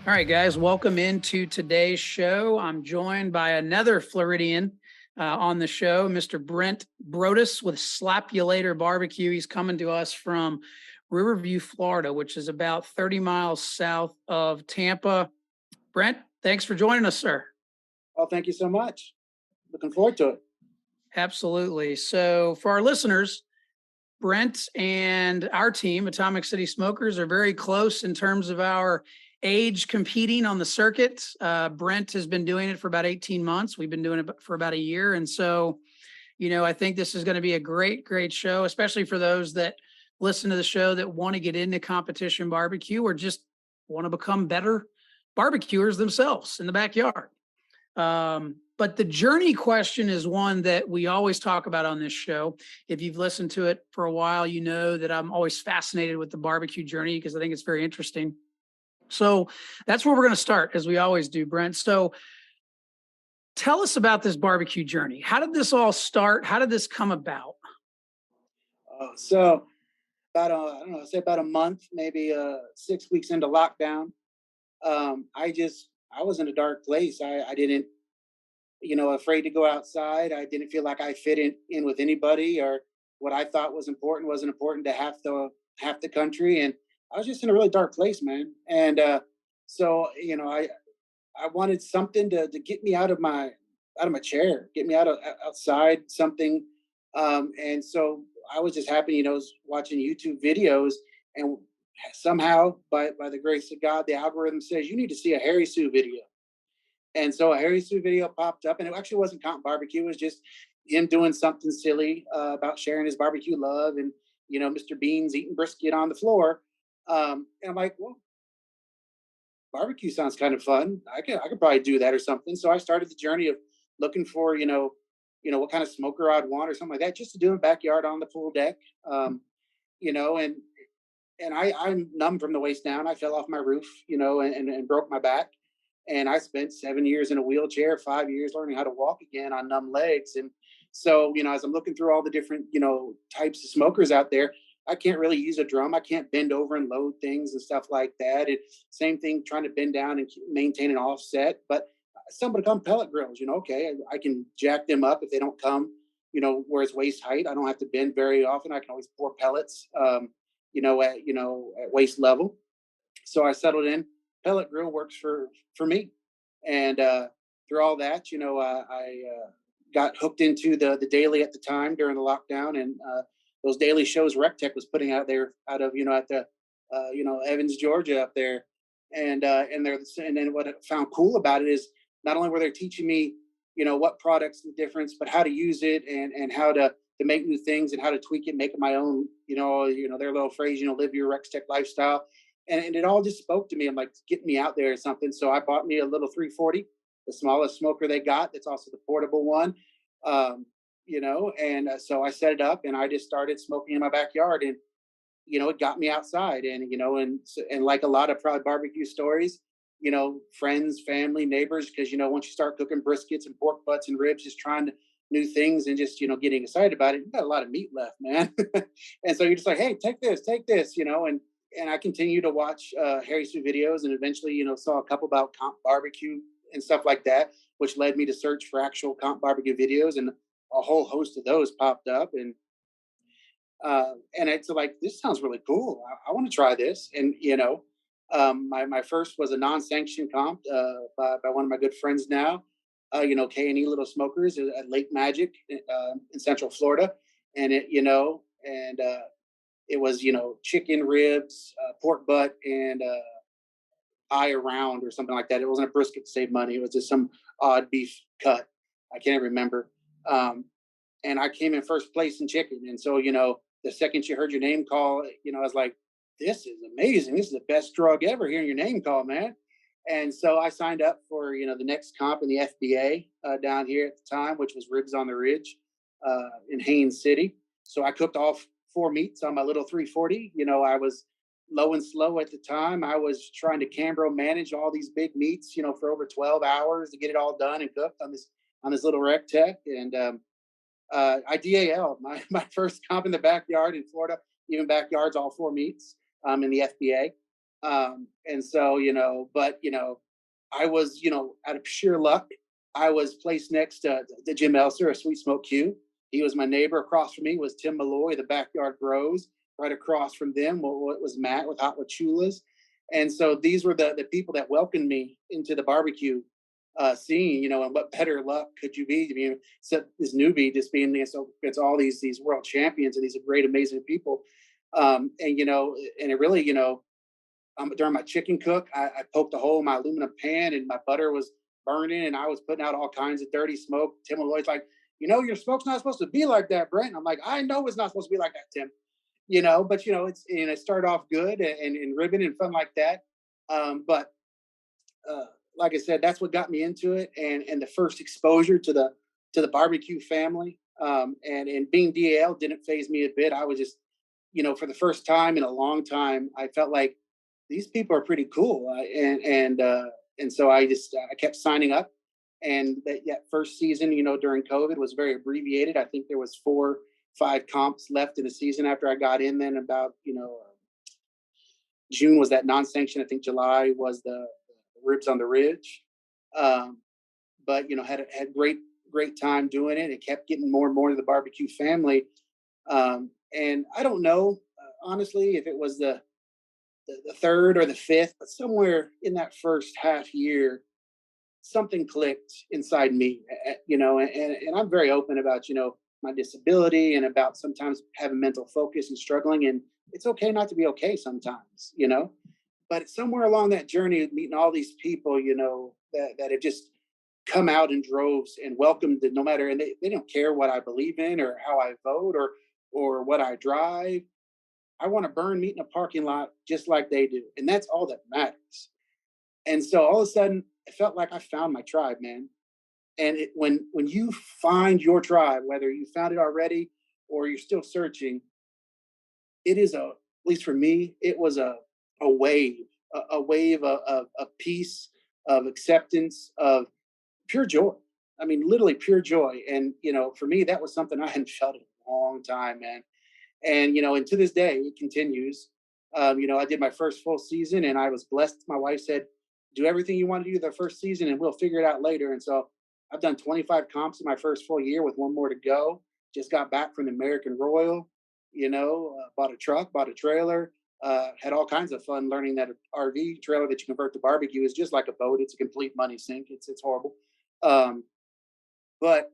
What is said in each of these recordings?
All right, guys, welcome into today's show. I'm joined by another Floridian on the show, Mr. Brent Broaddus with Slapulator Barbecue. He's coming to us from Riverview, Florida, which is about 30 miles south of Tampa. Brent, thanks for joining us, sir. Oh, thank you so much. Looking forward to it. Absolutely. So, for our listeners, Brent and our team, Atomic City Smokers, are very close in terms of our age competing on the circuit. Brent has been doing it for about 18 months. We've been doing it for about a year. And so, I think this is going to be a great, great show, especially for those that listen to the show that want to get into competition barbecue or just want to become better barbecuers themselves in the backyard. But the journey question is one that we always talk about on this show. If you've listened to it for a while, you know that I'm always fascinated with the barbecue journey because I think it's very interesting. So that's where we're going to start, as we always do, Brent. So tell us about this barbecue journey. How did this all start? How did this come about? So about I don't know, say about a month, maybe 6 weeks into lockdown. I was in a dark place. I didn't, afraid to go outside. I didn't feel like I fit in with anybody, or what I thought was important wasn't important to half the country. And I was just in a really dark place, man. And so I wanted something to get me out of my chair, get me outside something. And so I was just happy, watching YouTube videos, and somehow by the grace of God, the algorithm says you need to see a Harry Sue video. And so a Harry Sue video popped up, and it actually wasn't Count Barbecue. It was just him doing something silly about sharing his barbecue love, and Mr. Beans eating brisket on the floor. And I'm like, well, barbecue sounds kind of fun. I could probably do that or something. So I started the journey of looking for what kind of smoker I'd want or something like that, just to do in the backyard on the pool deck. You know, and I'm numb from the waist down. I fell off my roof, and broke my back. And I spent 7 years in a wheelchair, 5 years learning how to walk again on numb legs. And so, as I'm looking through all the different, types of smokers out there, I can't really use a drum. I can't bend over and load things and stuff like that. And same thing, trying to bend down and maintain an offset. But I stumbled upon pellet grills. Okay, I can jack them up if they don't come, where it's waist height. I don't have to bend very often. I can always pour pellets, at waist level. So I settled in. Pellet grill works for me. And through all that, I got hooked into the daily at the time during the lockdown, and those daily shows RecTech was putting out there out of at the Evans, Georgia, up there. And then what I found cool about it is not only were they teaching me what products, the difference, but how to use it, and how to make new things and how to tweak it, make it my own. Their little phrase, live your RecTech lifestyle. And it all just spoke to me. I'm like, get me out there or something. So I bought me a little 340, the smallest smoker they got. That's also the portable one. And so I set it up, and I just started smoking in my backyard, and it got me outside. And and like a lot of proud barbecue stories, friends, family, neighbors, because once you start cooking briskets and pork butts and ribs, just trying to new things and just getting excited about it, you got a lot of meat left, man. And so you're just like, hey, take this, and I continued to watch Harry Sue videos, and eventually, saw a couple about comp barbecue and stuff like that, which led me to search for actual comp barbecue videos, and a whole host of those popped up. And it's like, this sounds really cool. I want to try this. And my first was a non-sanctioned comp by one of my good friends now. K&E Little Smokers at Lake Magic in Central Florida, and it was chicken ribs, pork butt, and eye around or something like that. It wasn't a brisket to save money. It was just some odd beef cut. I can't remember. And I came in first place in chicken. And so the second you heard your name call, I was like, this is amazing. This is the best drug ever, hearing your name call, man. And so I signed up for the next comp in the FBA down here at the time, which was Ribs on the Ridge in Haines City. So I cooked all four meats on my little 340. I was low and slow at the time. I was trying to Cambro manage all these big meats, for over 12 hours to get it all done and cooked on this little RecTech. And I DAL my first comp in the backyard in Florida, even backyards, all four meats in the FBA. And so, but, I was, out of sheer luck, I was placed next to Jim Elser, a Sweet Smoke Q. He was my neighbor. Across from me was Tim Malloy, the Backyard Bros. Right across from them was Matt with Hot Chulas. And so these were the people that welcomed me into the barbecue scene, and what better luck could you be? I mean, except this newbie just being there. So it's all these world champions and these great, amazing people. And, and it really, during my chicken cook, I poked a hole in my aluminum pan and my butter was burning and I was putting out all kinds of dirty smoke. Tim Malloy's like, your smoke's not supposed to be like that, Brent. And I'm like, I know it's not supposed to be like that, Tim. But it's it started off good and ribbon and fun like that. But like I said, that's what got me into it, and the first exposure to the barbecue family. And being DAL didn't phase me a bit. I was just, for the first time in a long time, I felt like these people are pretty cool, and so I kept signing up. And that first season, during COVID was very abbreviated. I think there was 4, 5 comps left in the season after I got in. Then about June was that non-sanction. I think July was the ribs on the ridge. Um, but had great time doing it. It kept getting more and more to the barbecue family. And I don't know honestly if it was the third or the fifth, but somewhere in that first half year, something clicked inside me. And I'm very open about my disability and about sometimes having mental focus and struggling, and it's okay not to be okay sometimes. But somewhere along that journey, meeting all these people, that have just come out in droves and welcomed it no matter, and they don't care what I believe in or how I vote or what I drive. I want to burn meat in a parking lot just like they do. And that's all that matters. And so all of a sudden, it felt like I found my tribe, man. And when you find your tribe, whether you found it already or you're still searching, it is at least for me, it was a wave, a wave of peace, of acceptance, of pure joy. I mean, literally pure joy. And, for me, that was something I hadn't felt in a long time, man. And, and to this day, it continues. I did my first full season and I was blessed. My wife said, do everything you want to do the first season and we'll figure it out later. And so I've done 25 comps in my first full year with one more to go. Just got back from the American Royal, bought a truck, bought a trailer, had all kinds of fun learning that an RV trailer that you convert to barbecue is just like a boat. It's a complete money sink. It's horrible. But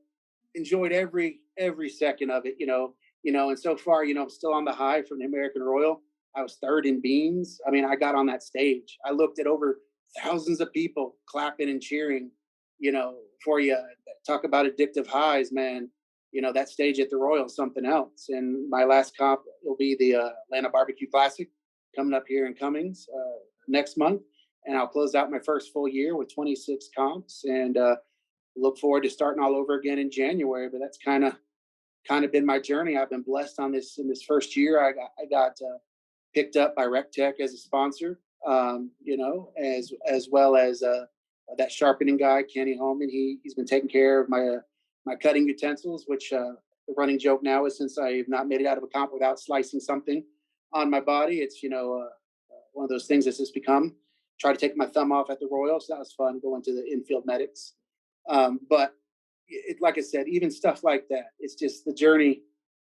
enjoyed every second of it, and so far, I'm still on the high from the American Royal. I was third in beans. I mean, I got on that stage. I looked at over thousands of people clapping and cheering, for you. Talk about addictive highs, man. That stage at the Royal is something else. And my last comp will be the Atlanta Barbecue Classic coming up here in Cummings next month. And I'll close out my first full year with 26 comps and look forward to starting all over again in January. But that's kind of been my journey. I've been blessed on this in this first year. I got picked up by Rec Tech as a sponsor, as well as that sharpening guy, Kenny Holman. He's been taking care of my cutting utensils, which the running joke now is since I have not made it out of a comp without slicing something on my body. It's one of those things that's just become. Try to take my thumb off at the Royal, so that was fun going to the infield medics. But like I said, even stuff like that, it's just the journey.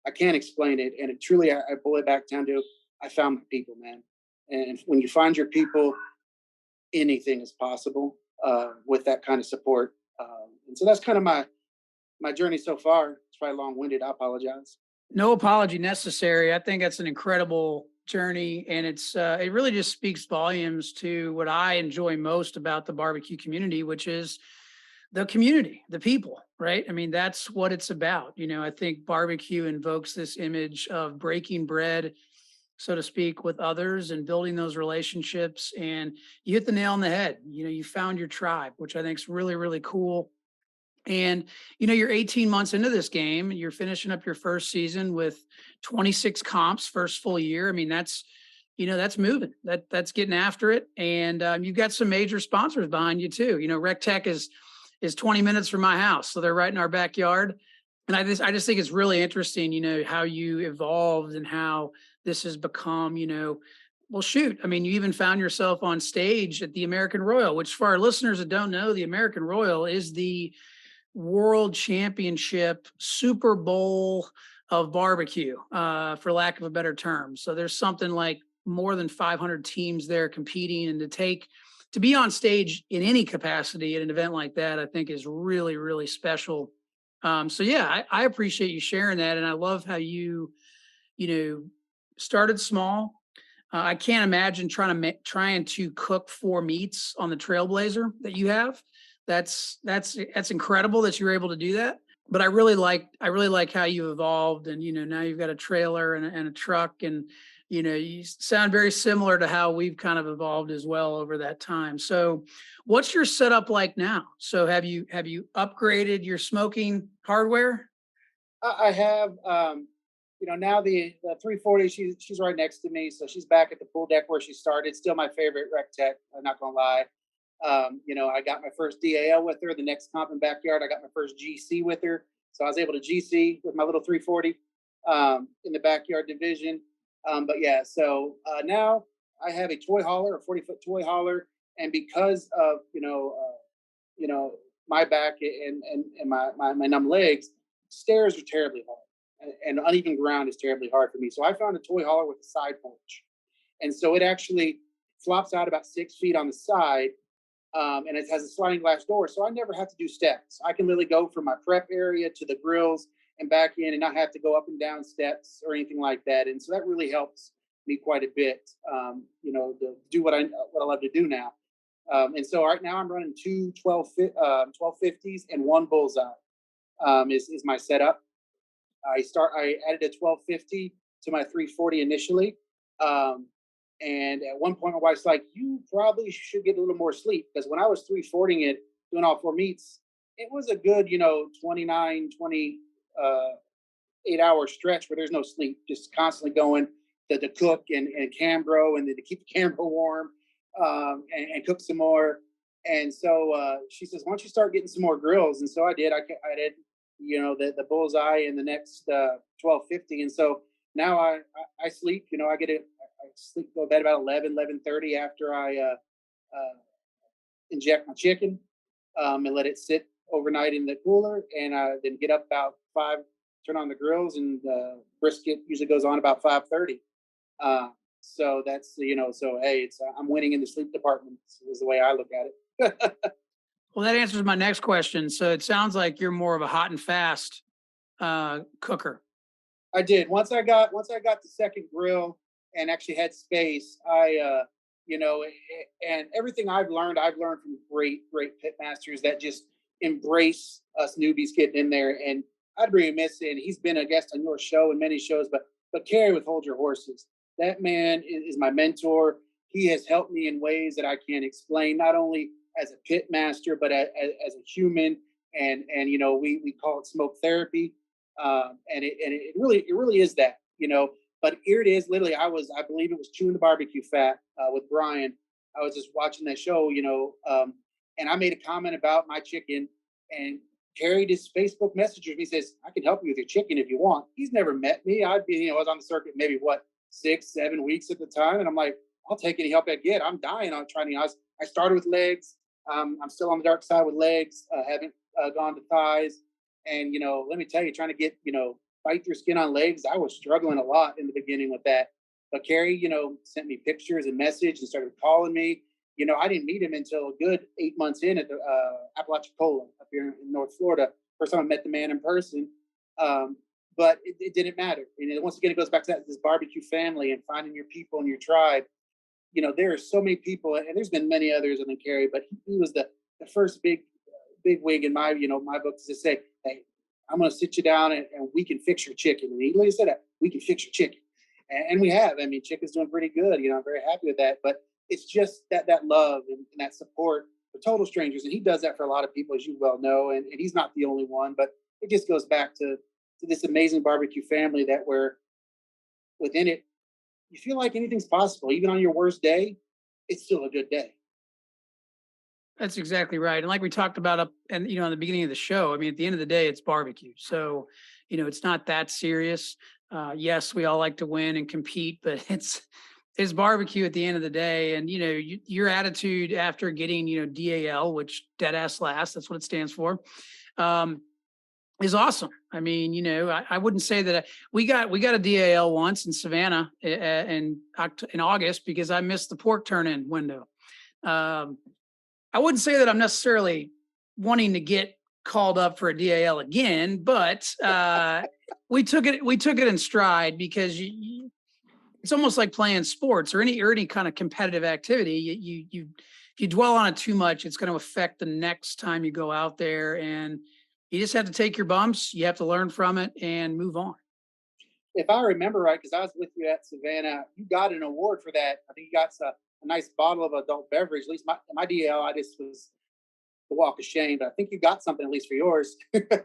I can't explain it. And it truly, I boil it back down to, I found my people, man. And when you find your people, anything is possible with that kind of support. And so that's kind of my journey so far. It's probably long-winded. I apologize. No apology necessary. I think that's an incredible journey, and it really just speaks volumes to what I enjoy most about the barbecue community, which is the community, the people, right? I mean, that's what it's about. I think barbecue invokes this image of breaking bread, so to speak, with others and building those relationships. And you hit the nail on the head. You found your tribe, which I think is really, really cool. And, you're 18 months into this game, you're finishing up your first season with 26 comps, first full year. I mean, that's moving, that's getting after it. And you've got some major sponsors behind you too. Rec Tech is 20 minutes from my house. So they're right in our backyard. And I just think it's really interesting, how you evolved and how this has become, Well, shoot. I mean, you even found yourself on stage at the American Royal, which for our listeners that don't know, the American Royal is the world championship Super Bowl of barbecue, for lack of a better term. So there's something like more than 500 teams there competing, and to be on stage in any capacity at an event like that, I think is really, really special. So yeah, I appreciate you sharing that, and I love how you know started small. I can't imagine trying to cook four meats on the Trailblazer that you have. That's incredible that you're able to do that. But I really like how you evolved, and now you've got a trailer and a truck, and you sound very similar to how we've kind of evolved as well over that time. So, what's your setup like now? So have you upgraded your smoking hardware? I have, now the 340. She's right next to me, so she's back at the pool deck where she started. Still my favorite rec tech. I'm not gonna lie. I got my first DAL with her. The next comp in backyard, I got my first GC with her. So I was able to GC with my little 340 in the backyard division. But yeah, so now I have a toy hauler, a 40-foot toy hauler, and because of you know my back and my numb legs, stairs are terribly hard, and uneven ground is terribly hard for me. So I found a toy hauler with a side porch, and so it actually flops out about 6 feet on the side, and it has a sliding glass door, so I never have to do steps. I can literally go from my prep area to the grills and back in, and not have to go up and down steps or anything like that. And so that really helps me quite a bit, to do what I love to do now. And so right now I'm running two 1250s and one bullseye. Is my setup. I added a 1250 to my 340 initially. And at one point, my wife's like, "You probably should get a little more sleep." Because when I was 340ing it, doing all four meets, it was a good, 29, 8 hour stretch where there's no sleep, just constantly going to cook and Cambro, and then to keep the Cambro warm, and cook some more. And so she says, "Why don't you start getting some more grills?" And so I did. I did, the bullseye in the next 1250. And so now I sleep. I sleep, go to bed about 11:30 after I inject my chicken, and let it sit overnight in the cooler, and then get up about 5, turn on the grills, and brisket usually goes on about 5:30. So that's, so hey, it's I'm winning in the sleep department is the way I look at it. Well, that answers my next question. So it sounds like you're more of a hot and fast cooker. I did. Once I got the second grill and actually had space, and everything I've learned from great pit masters that just embrace us newbies getting in there. And I'd be remiss, and he's been a guest on your show and many shows, but Carrie with Hold Your Horses. That man is my mentor. He has helped me in ways that I can't explain, not only as a pit master, but as a human. And we call it smoke therapy. And it really is that. But here it is. Literally, I believe it was chewing the barbecue fat with Brian. I was just watching that show, and I made a comment about my chicken, and Carrie just Facebook messages me, says, "I can help you with your chicken if you want." He's never met me. I was on the circuit maybe what 6, 7 weeks at the time, and I'm like, "I'll take any help I get." I'm dying on trying. I started with legs. I'm still on the dark side with legs. Haven't gone to thighs, and let me tell you, trying to get fight through skin on legs, I was struggling a lot in the beginning with that. But Carrie, sent me pictures and message and started calling me. I didn't meet him until a good 8 months in at the Apalachicola up here in North Florida. First time I met the man in person. But it didn't matter. And once again, it goes back to this barbecue family and finding your people and your tribe. There are so many people, and there's been many others than Carrie, but he was the first big wig in my book to say, "Hey, I'm going to sit you down, and we can fix your chicken." And he literally said that, "We can fix your chicken." And we have. I mean, chicken's doing pretty good. I'm very happy with that. But it's just that love and that support for total strangers. And he does that for a lot of people, as you well know. And he's not the only one. But it just goes back to this amazing barbecue family that we're within it. You feel like anything's possible. Even on your worst day, it's still a good day. That's exactly right. And like we talked about up and in the beginning of the show, I mean, at the end of the day, it's barbecue. So, it's not that serious. Yes, we all like to win and compete, but is barbecue at the end of the day. And, your attitude after getting, DAL, which dead ass last, that's what it stands for, um, is awesome. I mean, I wouldn't say that we got a DAL once in Savannah in August because I missed the pork turn in window. Um, I wouldn't say that I'm necessarily wanting to get called up for a DAL again, but we took it in stride because it's almost like playing sports or any kind of competitive activity. If you dwell on it too much, it's going to affect the next time you go out there, and you just have to take your bumps. You have to learn from it and move on. If I remember right, because I was with you at Savannah, you got an award for that. I think you got a nice bottle of adult beverage. At least my DL, I just was the walk of shame, but I think you got something at least for yours.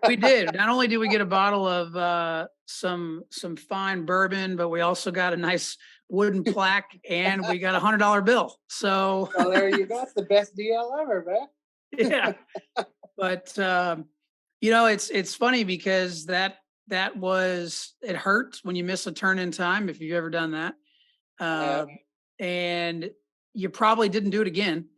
We did. Not only did we get a bottle of some fine bourbon, but we also got a nice wooden plaque, and we got $100 bill. So Well, there you go. That's the best DL ever, man. yeah, but it's funny because that was it hurts when you miss a turn in time if you've ever done that, Uh, uh, and you probably didn't do it again.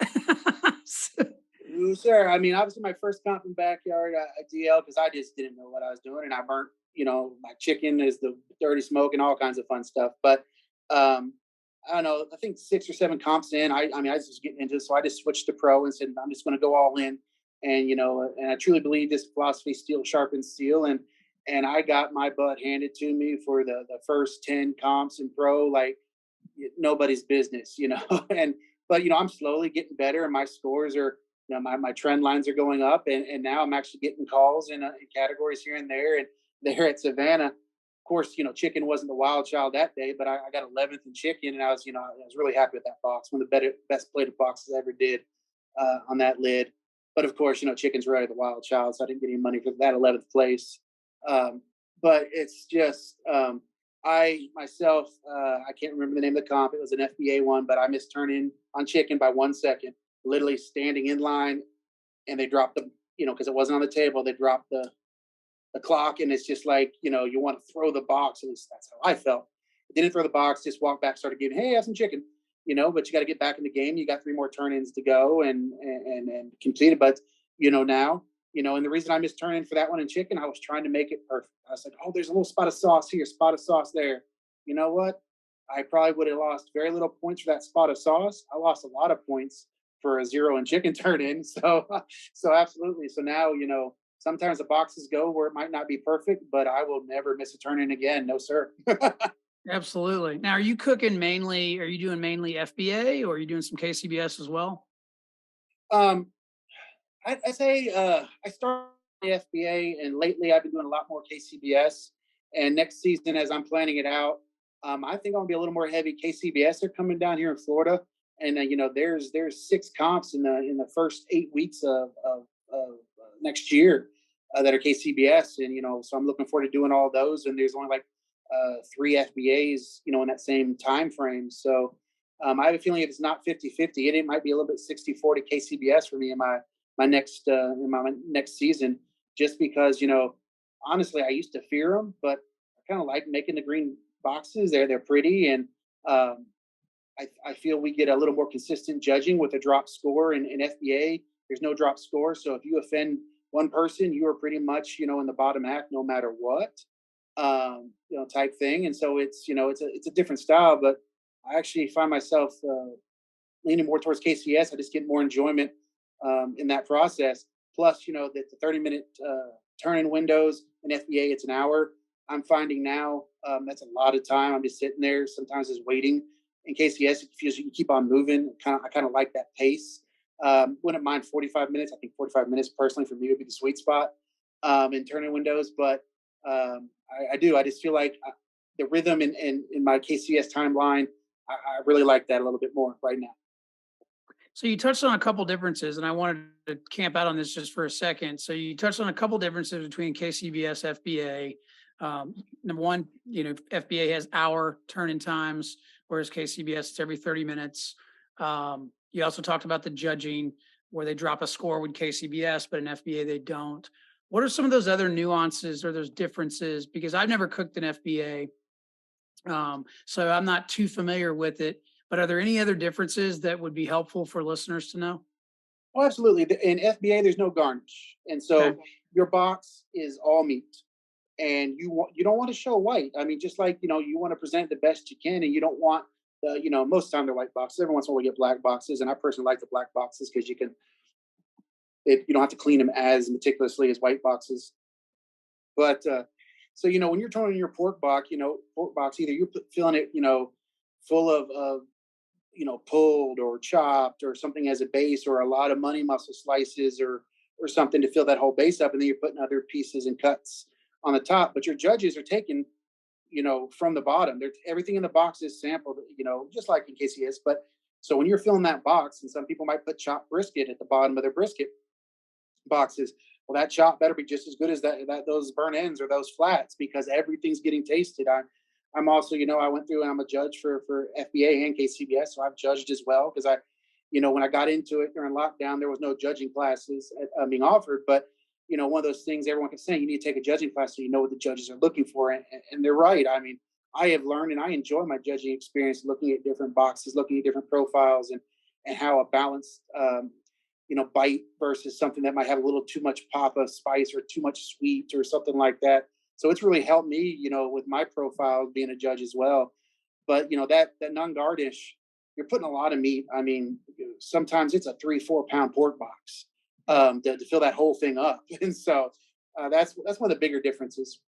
sir. I mean, obviously, my first comp in backyard DL because I just didn't know what I was doing, and I burnt, my chicken is the dirty smoke and all kinds of fun stuff. But um, I don't know. I think 6 or 7 comps in, I mean, I was just getting into it, so I just switched to pro and said I'm just going to go all in. And and I truly believe this philosophy: steel sharpens steel. And I got my butt handed to me for the first 10 comps in pro, like nobody's business, and but I'm slowly getting better, and my scores are, my trend lines are going up, and now I'm actually getting calls in categories here and there. And there at Savannah, of course, chicken wasn't the wild child that day, but I got 11th in chicken, and I was really happy with that box, one of the best plated boxes I ever did on that lid. But of course, chicken's really the wild child, so I didn't get any money for that 11th place. Um, but it's just I myself, I can't remember the name of the comp. It was an FBA one, but I missed turn in on chicken by 1 second, literally standing in line, and they dropped the, because it wasn't on the table, they dropped the clock, and it's just like, you want to throw the box. At least that's how I felt. Didn't throw the box, just walked back, started giving, hey, have some chicken, but you got to get back in the game. You got 3 more turn-ins to go and complete it. But now, and the reason I missed turn in for that one in chicken, I was trying to make it perfect. I was like, oh, there's a little spot of sauce here, spot of sauce there. You know what? I probably would have lost very little points for that spot of sauce. I lost a lot of points for a 0 in chicken turn in. So absolutely. So now, sometimes the boxes go where it might not be perfect, but I will never miss a turn in again. No, sir. Absolutely. Now, are you doing mainly FBA, or are you doing some KCBS as well? um, I say I started the FBA, and lately I've been doing a lot more KCBS. And next season, as I'm planning it out, I think I'm gonna be a little more heavy KCBS. They're coming down here in Florida, and there's 6 comps in the first 8 weeks of next year that are KCBS, and so I'm looking forward to doing all those. And there's only like 3 FBAs, in that same time frame. So I have a feeling if it's not 50-50, it might be a little bit 60-40 KCBS for me in my next season, just because honestly I used to fear them, but I kind of like making the green boxes. They're pretty, and I feel we get a little more consistent judging with a drop score. In FBA, there's no drop score, so if you offend one person, you are pretty much in the bottom half no matter what, type thing. And so it's a different style, but I actually find myself leaning more towards KCS. I just get more enjoyment in that process. Plus, the 30-minute turn-in windows in FBA, it's an hour. I'm finding now that's a lot of time. I'm just sitting there, sometimes just waiting. In KCS, it feels you keep on moving. I kind of like that pace. Wouldn't mind 45 minutes. I think 45 minutes personally for me would be the sweet spot in turn-in windows. But I do. I just feel like the rhythm in my KCS timeline, I really like that a little bit more right now. So you touched on a couple differences, and I wanted to camp out on this just for a second. So you touched on a couple differences between KCBS, FBA. Number one, FBA has hour turn-in times, whereas KCBS it's every 30 minutes. You also talked about the judging, where they drop a score with KCBS, but in FBA they don't. What are some of those other nuances or those differences? Because I've never cooked in FBA, So I'm not too familiar with it. But are there any other differences that would be helpful for listeners to know? Oh, absolutely. In FBA, there's no garnish, and Okay. so your box is all meat, and you don't want to show white. I mean, just like you want to present the best you can, and you don't want the most of the time they're white boxes. Every once in a while, we get black boxes, and I personally like the black boxes because you don't have to clean them as meticulously as white boxes. But so when you're throwing your pork box, either you're filling it, full of pulled or chopped or something as a base, or a lot of money muscle slices, or something to fill that whole base up, and then you're putting other pieces and cuts on the top. But your judges are taking, from the bottom. They're everything in the box is sampled, just like in KCS. But so when you're filling that box, and some people might put chopped brisket at the bottom of their brisket boxes. Well, that chop better be just as good as that those burnt ends or those flats, because everything's getting tasted. I'm also, I went through and I'm a judge for FBA and KCBS, so I've judged as well because when I got into it during lockdown, there was no judging classes being offered. But one of those things everyone can say, you need to take a judging class so you know what the judges are looking for, and they're right. I mean, I have learned and I enjoy my judging experience, looking at different boxes, looking at different profiles, and how a balanced bite versus something that might have a little too much pop of spice or too much sweet or something like that. So it's really helped me, with my profile being a judge as well. But that non-garnish, you're putting a lot of meat. I mean, sometimes it's a 3-4 pound pork box to fill that whole thing up, and so that's one of the bigger differences.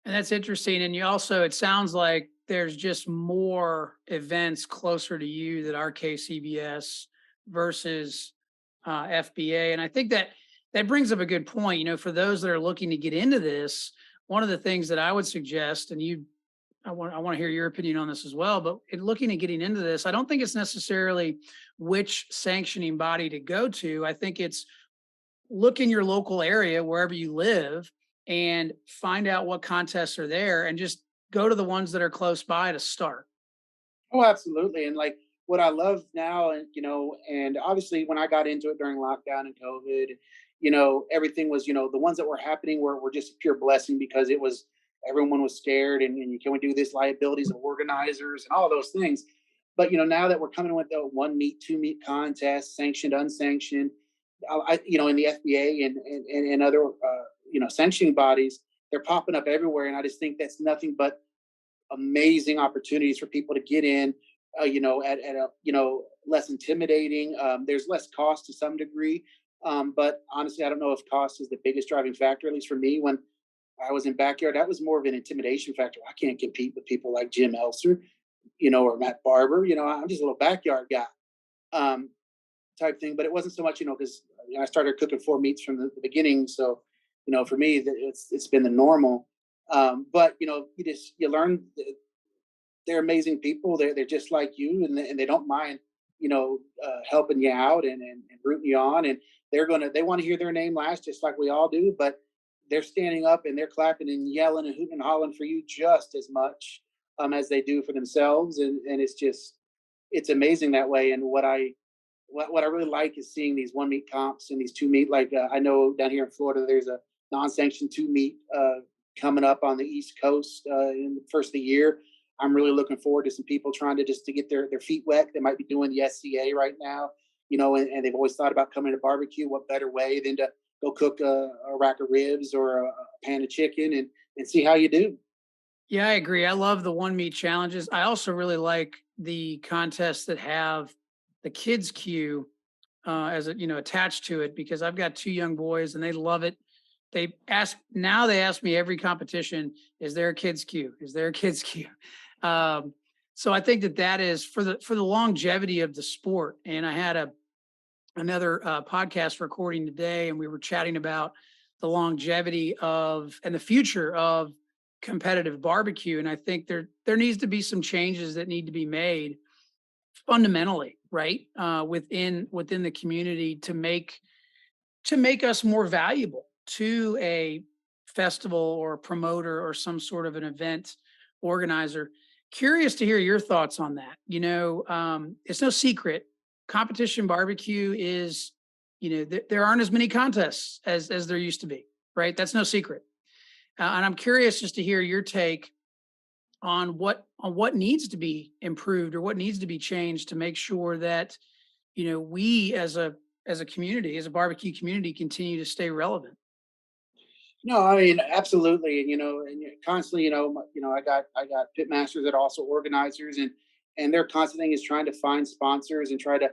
And that's interesting. And you also, it sounds like there's just more events closer to you that are KCBS versus FBA. And I think that that brings up a good point. For those that are looking to get into this, one of the things that I would suggest, and I want to hear your opinion on this as well. But in looking at getting into this, I don't think it's necessarily which sanctioning body to go to. I think it's look in your local area wherever you live and find out what contests are there and just go to the ones that are close by to start. Oh, absolutely. And like what I love now, and and obviously when I got into it during lockdown and COVID, everything was, the ones that were happening were just a pure blessing, because it was everyone was scared, and you can we do this liabilities of organizers and all those things. But now that we're coming with the one meet, two meet contest, sanctioned, unsanctioned, in the FBA and other sanctioning bodies, they're popping up everywhere, and I just think that's nothing but amazing opportunities for people to get in, at a, less intimidating. There's less cost to some degree. But honestly, I don't know if cost is the biggest driving factor, at least for me. When I was in backyard, that was more of an intimidation factor. I can't compete with people like Jim Elser, or Matt Barber. I'm just a little backyard guy, type thing. But it wasn't so much, because I started cooking 4 meats from the beginning. So, for me, it's been the normal. But you learn they're amazing people. They're just like you, and they don't mind, helping you out, and rooting you on, and they want to hear their name last, just like we all do. But they're standing up and they're clapping and yelling and hooting and hollering for you just as much as they do for themselves, and it's amazing that way. And what I really like is seeing these 1 meet comps and these 2 meet. Like I know down here in Florida, there's a non-sanctioned 2 meet coming up on the East Coast in the first of the year. I'm really looking forward to some people trying to just to get their feet wet. They might be doing the SCA right now, and they've always thought about coming to barbecue. What better way than to go cook a rack of ribs or a pan of chicken and see how you do. Yeah, I agree. I love the one meet challenges. I also really like the contests that have the kids queue as attached to it, because I've got two young boys and they love it. They ask me every competition, is there a kids queue? Is there a kids queue? Um, so I think that that is for the longevity of the sport. And I had another podcast recording today, and we were chatting about the longevity of and the future of competitive barbecue. And I think there needs to be some changes that need to be made fundamentally, right, within the community to make us more valuable to a festival or a promoter or some sort of an event organizer. Curious to hear your thoughts on that. It's no secret. Competition barbecue is, there aren't as many contests as there used to be, right? That's no secret. And I'm curious just to hear your take on what needs to be improved or what needs to be changed to make sure that we as a community, as a barbecue community, continue to stay relevant. No, I mean, absolutely. And constantly, I got pit masters that are also organizers, and their constant thing is trying to find sponsors and try to,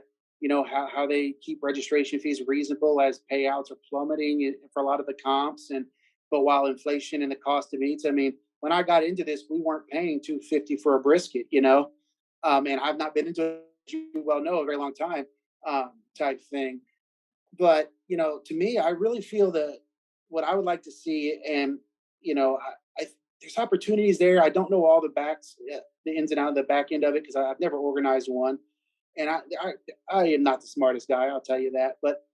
how they keep registration fees reasonable as payouts are plummeting for a lot of the comps. And but while inflation and the cost of meats, I mean, when I got into this, we weren't paying 250 for a brisket, and I've not been into it, as you well know, a very long time, type thing. But to me, I really feel that what I would like to see, and I there's opportunities there. I don't know all the ins and outs of the back end of it because I've never organized one, and I am not the smartest guy, I'll tell you that. But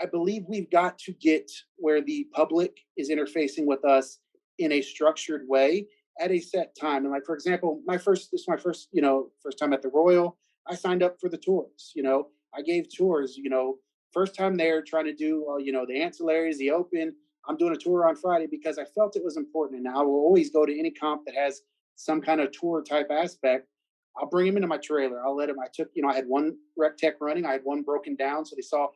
I believe we've got to get where the public is interfacing with us in a structured way at a set time. And like for example, this is my first first time at the Royal. I signed up for the tours. I gave tours. First time there, trying to do the ancillaries, the open. I'm doing a tour on Friday because I felt it was important. And I will always go to any comp that has some kind of tour type aspect. I'll bring him into my trailer. I'll let him. I took, I had one rec tech running. I had one broken down, so they saw,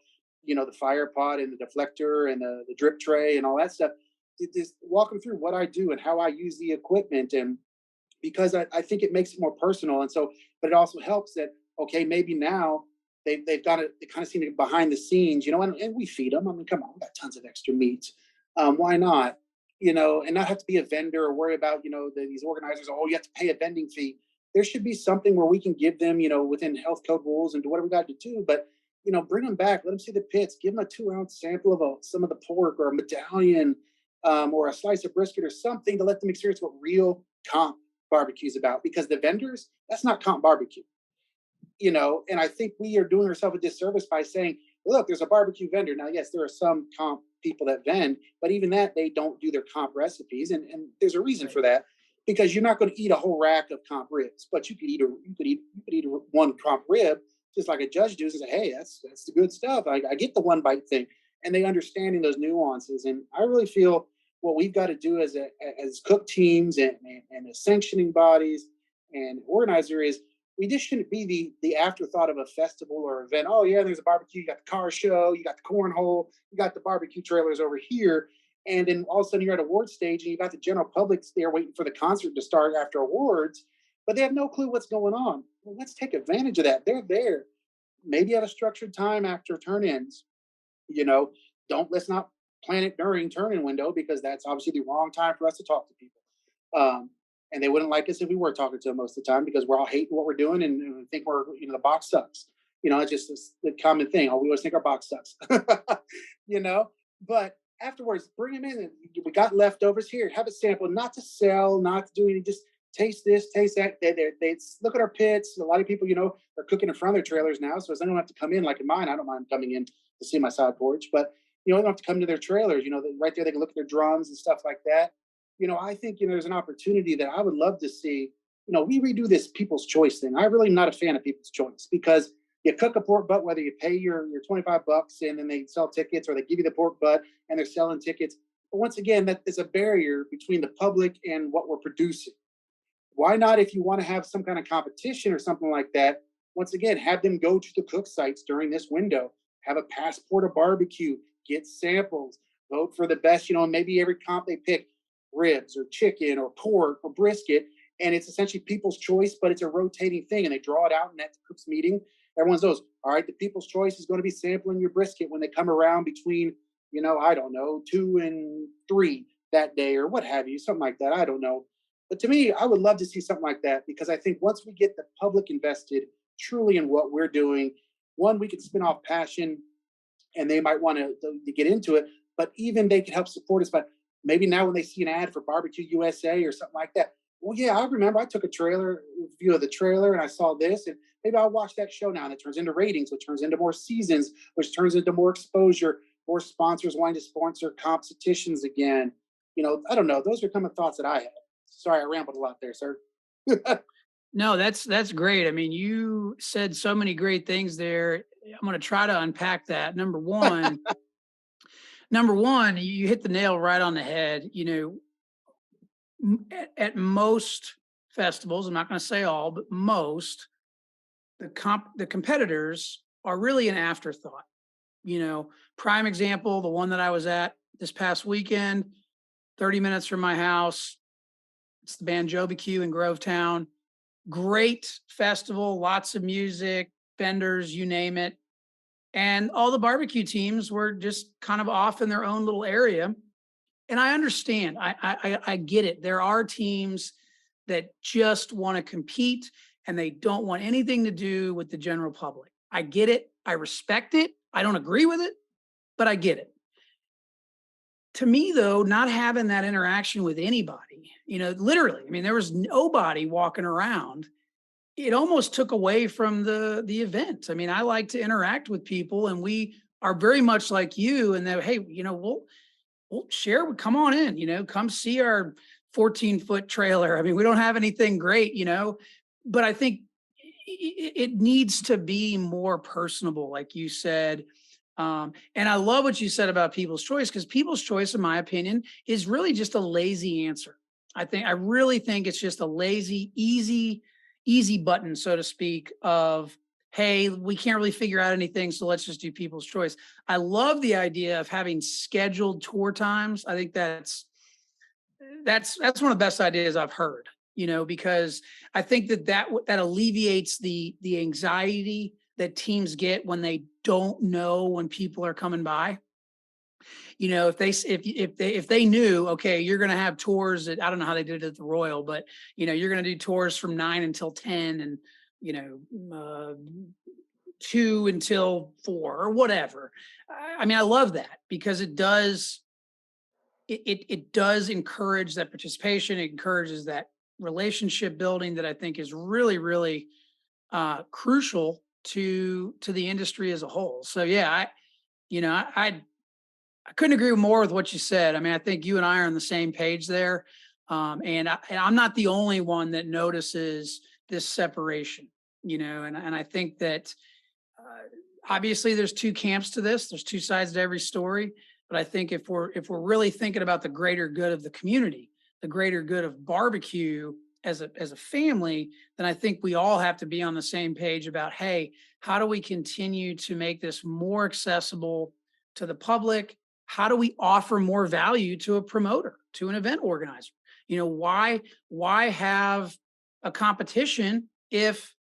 the fire pod and the deflector and the drip tray and all that stuff. Just walk them through what I do and how I use the equipment, and because I think it makes it more personal. And so, but it also helps that okay, maybe now they've got it. They kind of seen it behind the scenes, and we feed them. I mean, come on, we got tons of extra meats. Why not? And not have to be a vendor or worry about these organizers. Oh, you have to pay a vending fee. There should be something where we can give them, within health code rules and do whatever we got to do. But bring them back. Let them see the pits. Give them a 2-ounce sample of some of the pork or a medallion, or a slice of brisket or something to let them experience what real comp barbecue is about. Because the vendors, that's not comp barbecue. And I think we are doing ourselves a disservice by saying, look, there's a barbecue vendor. Now, yes, there are some comp people that vend, but even that, they don't do their comp recipes. And there's a reason Right. for that, because you're not going to eat a whole rack of comp ribs, but you could eat one comp rib, just like a judge does, and say, hey, that's the good stuff. I get the one bite thing. And they understanding those nuances. And I really feel what we've got to do as cook teams and the sanctioning bodies and organizer is we just shouldn't be the afterthought of a festival or event. Oh yeah, there's a barbecue. You got the car show. You got the cornhole. You got the barbecue trailers over here. And then all of a sudden you're at awards stage and you got the general public there waiting for the concert to start after awards, but they have no clue what's going on. Well, let's take advantage of that. They're there. Maybe at a structured time after turn ins. You know, don't let's not plan it during turn in window because that's obviously the wrong time for us to talk to people. Um, and they wouldn't like us if we were talking to them most of the time because we're all hating what we're doing and think we're the box sucks. It's just the common thing. Oh, we always think our box sucks. you know, but afterwards, bring them in. And we got leftovers here. Have a sample, not to sell, not to do anything. Just taste this, taste that. They look at our pits. A lot of people, are cooking in front of their trailers now, so they don't have to come in like in mine. I don't mind coming in to see my side porch, but they don't have to come to their trailers. Right there they can look at their drums and stuff like that. I think there's an opportunity that I would love to see. We redo this people's choice thing. I really am not a fan of people's choice because you cook a pork butt, whether you pay your $25 and then they sell tickets or they give you the pork butt and they're selling tickets. But once again, that is a barrier between the public and what we're producing. Why not, if you want to have some kind of competition or something like that, once again, have them go to the cook sites during this window, have a passport of barbecue, get samples, vote for the best, maybe every comp they pick ribs or chicken or pork or brisket. And it's essentially people's choice, but it's a rotating thing. And they draw it out in that cook's meeting. Everyone knows, all right, the people's choice is going to be sampling your brisket when they come around between, I don't know, 2 and 3 that day or what have you, something like that. I don't know. But to me, I would love to see something like that because I think once we get the public invested truly in what we're doing, one, we can spin off passion and they might want to get into it, but even they can help support us. But maybe now when they see an ad for Barbecue USA or something like that, well, yeah, I remember I took a trailer view of the trailer and I saw this, and maybe I'll watch that show now. And it turns into ratings, which turns into more seasons, which turns into more exposure, more sponsors wanting to sponsor competitions again. I don't know. Those are kind of thoughts that I have. Sorry, I rambled a lot there, sir. No, that's great. I mean, you said so many great things there. I'm going to try to unpack that. Number one, you hit the nail right on the head. At most festivals, I'm not going to say all, but most, the competitors are really an afterthought. You know, prime example, the one that I was at this past weekend, 30 minutes from my house. It's the band BBQ in Grovetown. Great festival, lots of music, vendors, you name it. And all the barbecue teams were just kind of off in their own little area. And I understand. I get it. There are teams that just want to compete and they don't want anything to do with the general public. I get it. I respect it. I don't agree with it, but I get it. To me, though, not having that interaction with anybody, literally, I mean, there was nobody walking around. It almost took away from the event. I mean, I like to interact with people, and we are very much like you. And that, hey, we'll share. Come on in. Come see our 14-foot trailer. I mean, we don't have anything great, but I think it needs to be more personable, like you said. And I love what you said about people's choice, because people's choice, in my opinion, is really just a lazy answer. I really think it's just a lazy, easy button, so to speak, of, hey, we can't really figure out anything, so let's just do people's choice. I love the idea of having scheduled tour times. I think that's one of the best ideas I've heard, because I think that alleviates the anxiety that teams get when they don't know when people are coming by. If they knew, okay, you're going to have tours I don't know how they did it at the Royal, but you're going to do tours from 9 until 10, and you know uh, 2 until 4 or whatever. I mean, I love that, because it does encourage that participation. It encourages that relationship building that I think is really, really crucial to the industry as a whole. So yeah, you know, I, I I couldn't agree more with what you said. I mean, I think you and I are on the same page there. And I'm not the only one that notices this separation, and I think that obviously there's two camps to this. There's two sides to every story. But I think if we're really thinking about the greater good of the community, the greater good of barbecue as a family, then I think we all have to be on the same page about, hey, how do we continue to make this more accessible to the public? How do we offer more value to a promoter, to an event organizer? Why have a competition if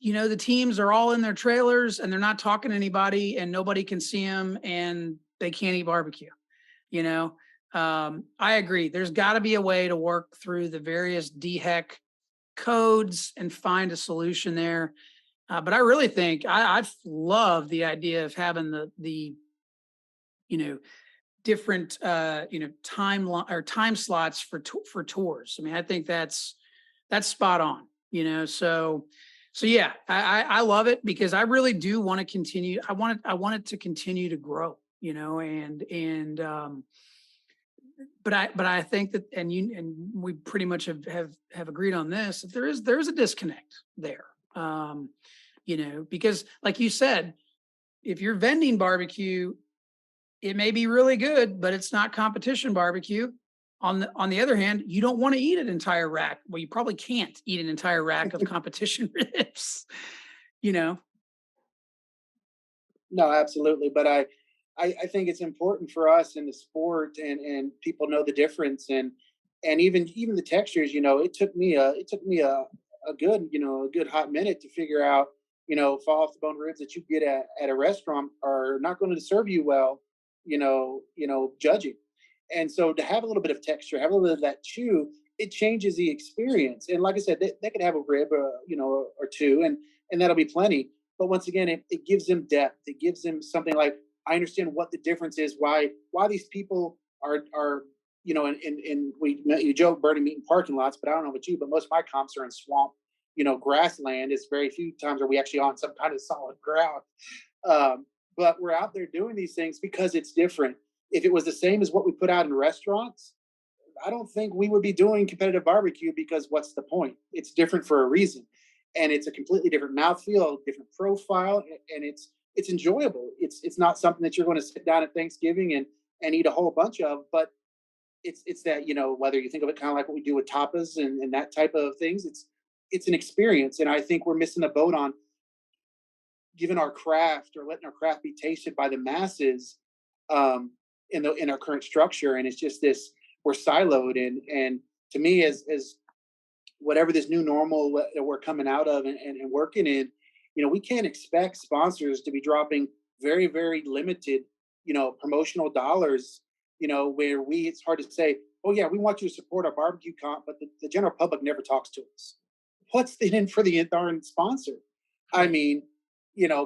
the teams are all in their trailers and they're not talking to anybody and nobody can see them and they can't eat barbecue? I agree. There's got to be a way to work through the various DHEC codes and find a solution there. But I really think I love the idea of having the you know different time slots for tours. I mean, I think that's spot on. So yeah, I love it, because I really do want to continue. I want it to continue to grow. But I think that, and we pretty much have agreed on this, that there is a disconnect there. Because like you said, if you're vending barbecue, it may be really good, but it's not competition barbecue. On the other hand, you don't want to eat an entire rack. Well, you probably can't eat an entire rack of competition ribs. You know, No, absolutely. But I think it's important for us in the sport, and people know the difference, and even the textures. It took me a good a good hot minute to figure out fall off the bone ribs that you get at a restaurant are not going to serve you well. Judging, and so to have a little bit of texture, have a little bit of that chew, it changes the experience. And like I said, they could have a rib, or two, and that'll be plenty. But once again, it gives them depth. It gives them something like, I understand what the difference is, why these people are and you joke burning meat in parking lots, but I don't know about you, but most of my comps are in swamp, grassland. It's very few times are we actually on some kind of solid ground. But we're out there doing these things because it's different. If it was the same as what we put out in restaurants, I don't think we would be doing competitive barbecue, because what's the point? It's different for a reason, and it's a completely different mouthfeel, different profile, and it's enjoyable. It's not something that you're going to sit down at Thanksgiving and eat a whole bunch of. But it's that, whether you think of it kind of like what we do with tapas and that type of things, it's an experience. And I think we're missing the boat on giving our craft or letting our craft be tasted by the masses, um, in our current structure. And it's just this, we're siloed. And to me, as whatever this new normal that we're coming out of and working in, we can't expect sponsors to be dropping very, very limited, promotional dollars, where it's hard to say, oh yeah, we want you to support our barbecue comp, but the general public never talks to us. What's in for the darn sponsor? I Right. mean,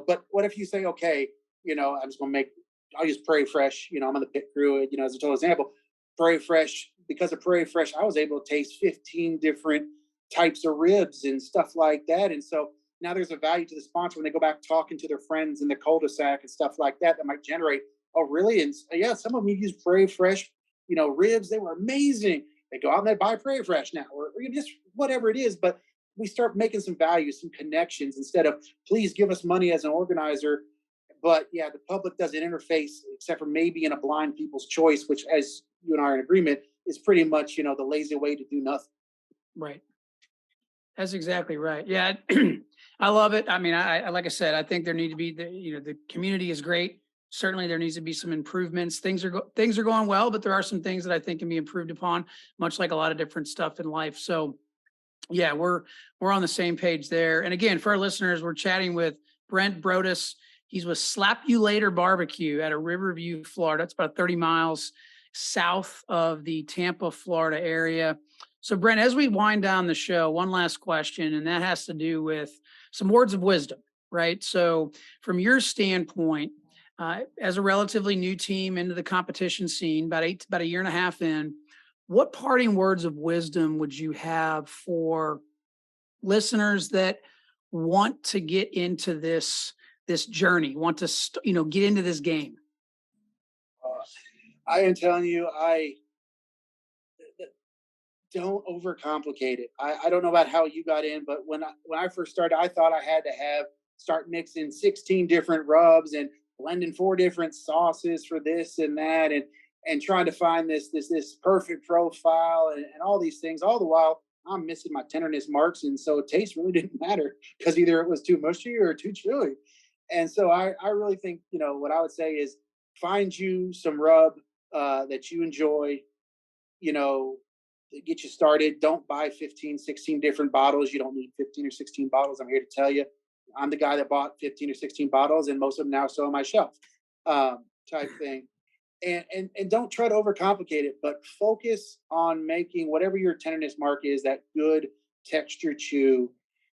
but what if you say, okay, I'm just gonna make, I'll use Prairie Fresh, I'm on the pit crew, as a total example. Prairie Fresh, because of Prairie Fresh, I was able to taste 15 different types of ribs and stuff like that. And so now there's a value to the sponsor when they go back talking to their friends in the cul-de-sac and stuff like that might generate, oh, really? And yeah, some of them use Prairie Fresh, ribs. They were amazing. They go out and they buy Prairie Fresh now, or just whatever it is. But we start making some value, some connections instead of please give us money as an organizer. But yeah, the public doesn't interface except for maybe in a blind people's choice, which, as you and I are in agreement, is pretty much the lazy way to do nothing. Right. That's exactly right. Yeah. I love it. I mean, like I said, I think there need to be the community is great. Certainly there needs to be some improvements. Things are going well, but there are some things that I think can be improved upon, much like a lot of different stuff in life. So yeah, we're on the same page there. And again, for our listeners, we're chatting with Brent Broaddus. He's with Slapulator Barbecue out of Riverview, Florida. It's about 30 miles south of the Tampa, Florida area. So, Brent, as we wind down the show, one last question, and that has to do with some words of wisdom, right? So, from your standpoint, as a relatively new team into the competition scene, about a year and a half in, what parting words of wisdom would you have for listeners that want to get into this journey, want to get into this game? Uh, I am telling you, I don't overcomplicate it. I don't know about how you got in, but when I first started, I thought I had to start mixing 16 different rubs and blending 4 different sauces for this and that, and trying to find this perfect profile and all these things. All the while, I'm missing my tenderness marks, and so taste really didn't matter because either it was too mushy or too chewy. And so I really think what I would say is find you some rub that you enjoy, you know, to get you started. Don't buy 15, 16 different bottles. You don't need 15 or 16 bottles. I'm here to tell you, I'm the guy that bought 15 or 16 bottles, and most of them now still on my shelf, type thing. And don't try to overcomplicate it, but focus on making whatever your tenderness mark is that good texture chew,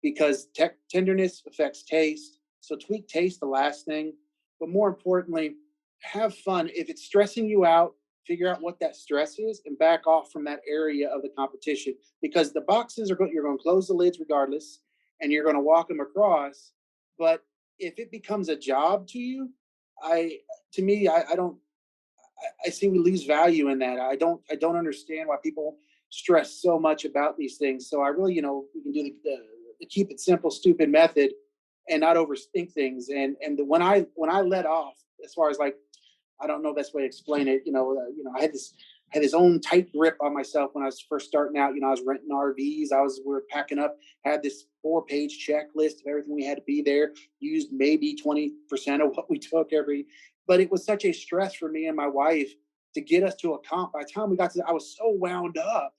because tenderness affects taste. So tweak taste, the last thing, but more importantly, have fun. If it's stressing you out, figure out what that stress is and back off from that area of the competition, because the boxes are going, you're going to close the lids regardless, and you're going to walk them across. But if it becomes a job to you, I to me, I don't I see we lose value in that. I don't understand why people stress so much about these things. So I really, we can do the keep it simple, stupid method and not overthink things. When I let off, as far as like, I don't know the best way to explain it. I had this own tight grip on myself when I was first starting out. I was renting RVs. We were packing up. Had this 4-page checklist of everything we had to be there. Used maybe 20% of what we took every. But it was such a stress for me and my wife to get us to a comp. By the time we got to, I was so wound up.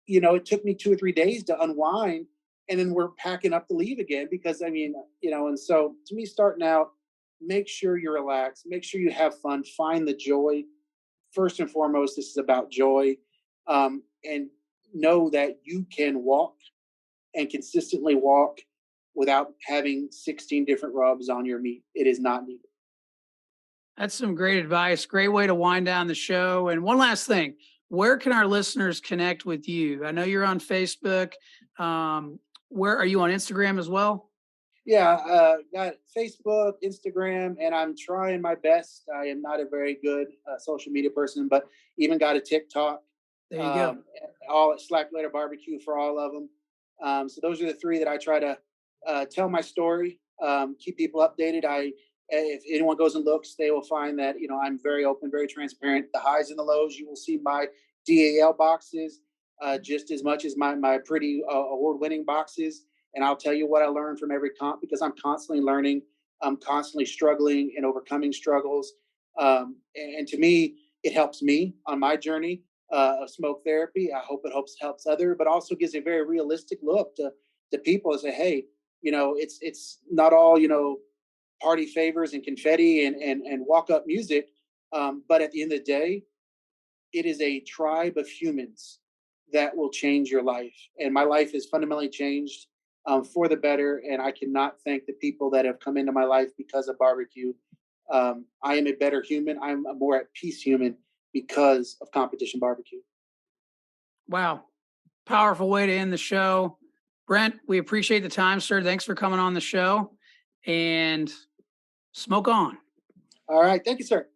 It took me 2 or 3 days to unwind, and then we're packing up to leave again because and so to me, starting out, make sure you're relaxed, make sure you have fun, find the joy. First and foremost, this is about joy, and know that you can walk and consistently walk without having 16 different rubs on your meat. It is not needed. That's some great advice. Great way to wind down the show. And one last thing, where can our listeners connect with you? I know you're on Facebook. Where are you on Instagram as well? Yeah, got Facebook, Instagram, and I'm trying my best. I am not a very good social media person, but even got a TikTok. There you go. Um, all at Slapulator Barbecue for all of them. So those are the three that I try to tell my story, keep people updated. If anyone goes and looks, they will find that I'm very open, very transparent. The highs and the lows. You will see my DAL boxes just as much as my pretty award winning boxes. And I'll tell you what I learned from every comp because I'm constantly learning. I'm constantly struggling and overcoming struggles. And to me, it helps me on my journey of smoke therapy. I hope it helps other, but also gives a very realistic look to people and say, hey, it's not all party favors and confetti and walk up music. But at the end of the day, it is a tribe of humans that will change your life. And my life is fundamentally changed for the better. And I cannot thank the people that have come into my life because of barbecue. I am a better human. I'm a more at peace human because of competition barbecue. Wow. Powerful way to end the show. Brent, we appreciate the time, sir. Thanks for coming on the show and smoke on. All right. Thank you, sir.